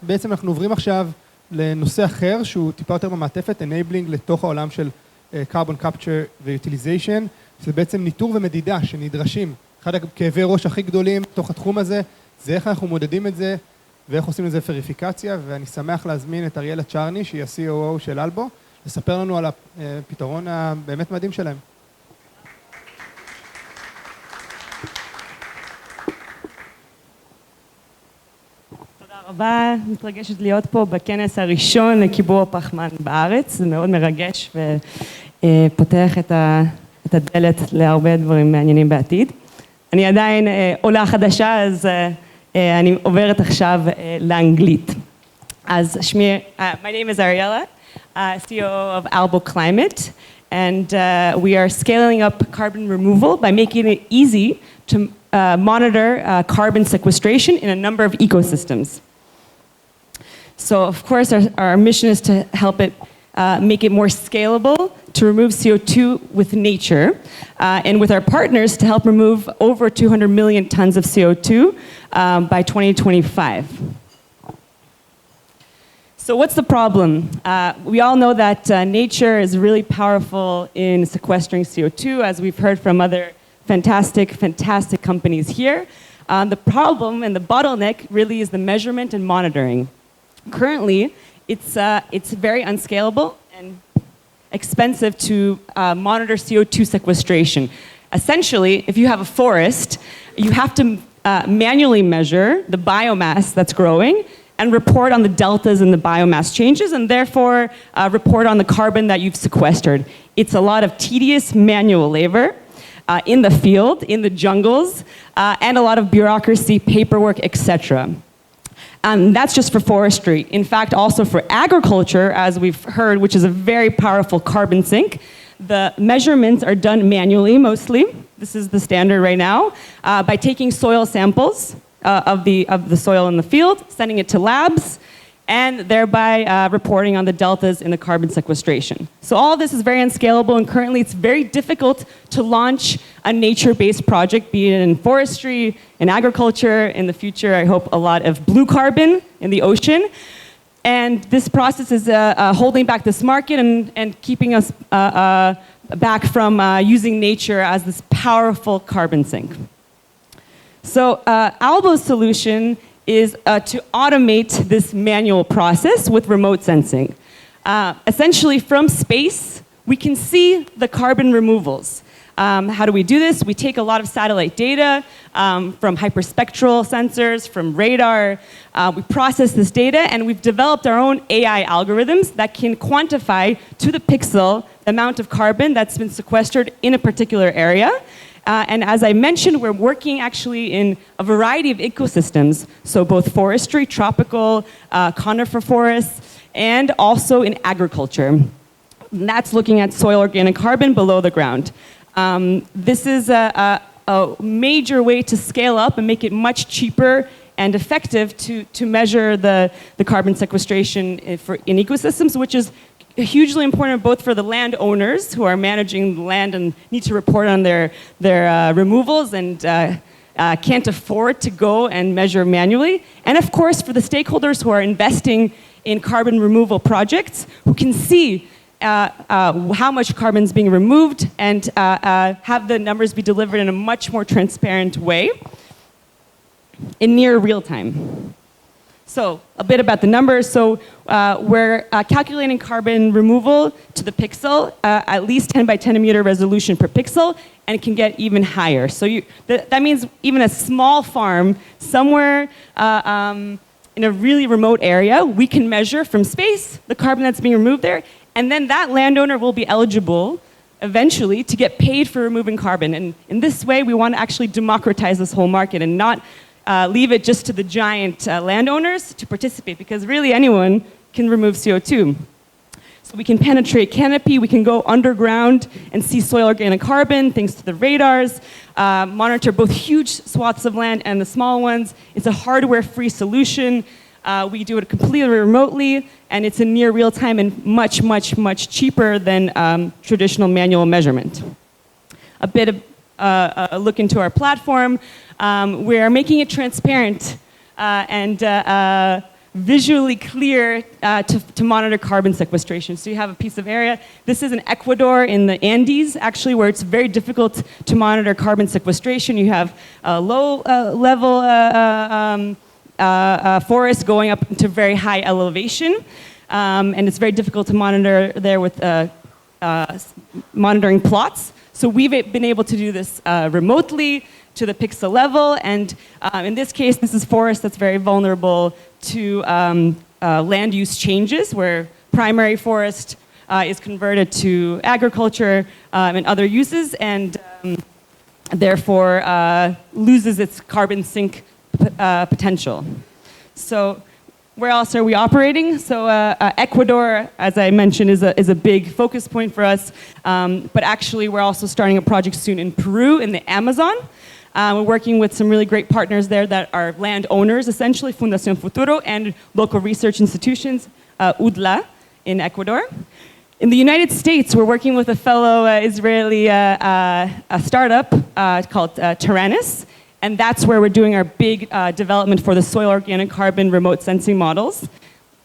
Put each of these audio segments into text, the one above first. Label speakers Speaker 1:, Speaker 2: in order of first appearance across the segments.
Speaker 1: בעצם אנחנו עוברים עכשיו לנושא אחר, שהוא טיפה יותר במעטפת, enabling לתוך העולם של carbon capture ו-utilization, שזה בעצם ניטור ומדידה שנדרשים. אחד הכאבי ראש הכי גדולים בתוך התחום הזה, זה איך אנחנו מודדים את זה, ואיך עושים לזה וריפיקציה, ואני שמח להזמין את אריאלה צ'רני, שהיא ה-COO של אלבו, לספר לנו על הפתרון הבאמת מדהים שלהם.
Speaker 2: תודה רבה, מתרגשת להיות פה בכנס הראשון לקיבוע פחמן בארץ, זה מאוד מרגש ופותח את הדלת להרבה דברים מעניינים בעתיד. אני עדיין עולה חדשה, אז אני עוברת עכשיו לאנגלית. אז שמי, my name is Ariella, CEO of Albo Climate, and we are scaling up carbon removal by making it easy to monitor carbon sequestration in a number of ecosystems. So of course our mission is to help it make it more scalable to remove CO2 with nature, and with our partners to help remove over 200 million tons of CO2 by 2025. So what's the problem? We all know that nature is really powerful in sequestering CO2, as we've heard from other fantastic companies here. The problem and the bottleneck really is the measurement and monitoring. Currently, it's very unscalable and expensive to monitor CO2 sequestration. Essentially, if you have a forest, you have to manually measure the biomass that's growing and report on the deltas in the biomass changes, and therefore report on the carbon that you've sequestered. It's a lot of tedious manual labor in the field, in the jungles, and a lot of bureaucracy, paperwork, etc. That's just for forestry. In fact, also for agriculture, as we've heard, which is a very powerful carbon sink, the measurements are done manually mostly. This is the standard right now, by taking soil samples of the soil in the field, sending it to labs, and thereby reporting on the deltas in the carbon sequestration. So all this is very unscalable, and currently it's very difficult to launch a nature-based project, be it in forestry, in agriculture, in the future, I hope a lot of blue carbon in the ocean. And this process is holding back this market and keeping us back from using nature as this powerful carbon sink. So Albo's solution is to automate this manual process with remote sensing. Essentially, from space, we can see the carbon removals. How do we do this? We take a lot of satellite data from hyperspectral sensors, from radar. We process this data, and we've developed our own AI algorithms that can quantify to the pixel the amount of carbon that's been sequestered in a particular area. And as I mentioned, we're working actually in a variety of ecosystems, so both forestry, tropical, conifer forests, and also in agriculture. And that's looking at soil organic carbon below the ground. This is a major way to scale up and make it much cheaper and effective to measure the carbon sequestration in ecosystems, which is hugely important both for the landowners who are managing the land and need to report on their removals and can't afford to go and measure manually, and of course for the stakeholders who are investing in carbon removal projects, who can see how much carbon is being removed and have the numbers be delivered in a much more transparent way in near real time. So a bit about the numbers. So we're calculating carbon removal to the pixel, at least 10 by 10 meter resolution per pixel, and it can get even higher. So that means even a small farm somewhere in a really remote area, we can measure from space the carbon that's being removed there, and then that landowner will be eligible eventually to get paid for removing carbon. And in this way, we want to actually democratize this whole market and not leave it just to the giant landowners to participate, because really anyone can remove CO2. So we can penetrate canopy, we can go underground and see soil organic carbon thanks to the radars, monitor both huge swaths of land and the small ones. It's a hardware-free solution. We do it completely remotely, and it's in near real time and much, much, much cheaper than traditional manual measurement. A bit of a look into our platform. We're making it transparent and visually clear to monitor carbon sequestration. So you have a piece of area. This is in Ecuador in the Andes, actually, where it's very difficult to monitor carbon sequestration. You have low-level forests going up to very high elevation, and it's very difficult to monitor there with monitoring plots. So we've been able to do this remotely to the pixel level, and in this case, this is forest that's very vulnerable to land use changes, where primary forest is converted to agriculture and other uses, and therefore loses its carbon sink potential. So where else are we operating? So Ecuador, as I mentioned, is a big focus point for us, but actually we're also starting a project soon in Peru in the Amazon. We're working with some really great partners there that are landowners, essentially, Fundación Futuro, and local research institutions, UDLA, in Ecuador. In the United States, we're working with a fellow Israeli startup called Tyrannus, and that's where we're doing our big development for the soil organic carbon remote sensing models,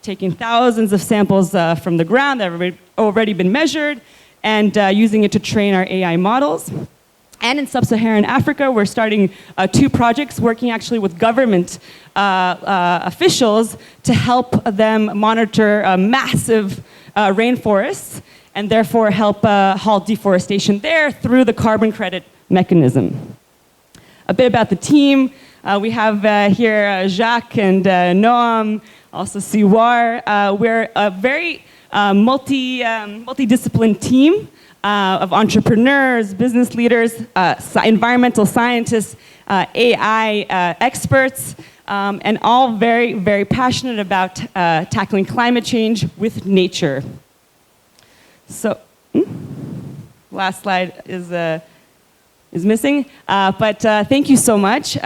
Speaker 2: taking thousands of samples from the ground that have already been measured, and using it to train our AI models. And in sub-Saharan Africa, we're starting 2 projects working actually with government officials to help them monitor massive rainforests and therefore help halt deforestation there through the carbon credit mechanism. A bit about the team. We have here Jacques and Noam, also Siwar. We're a very multidisciplined team of entrepreneurs, business leaders, environmental scientists, AI experts, and all very, very passionate about tackling climate change with nature. So, last slide is missing, but thank you so much.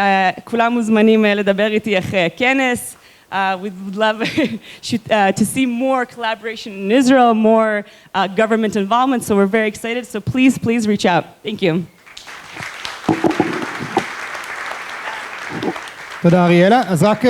Speaker 2: כולם מוזמנים לדבר איתי אחרי הכנס. We would love to see more collaboration in Israel, more government involvement, so we're very excited. So please, please reach out. Thank you.
Speaker 1: תודה, אריאלה. אז רק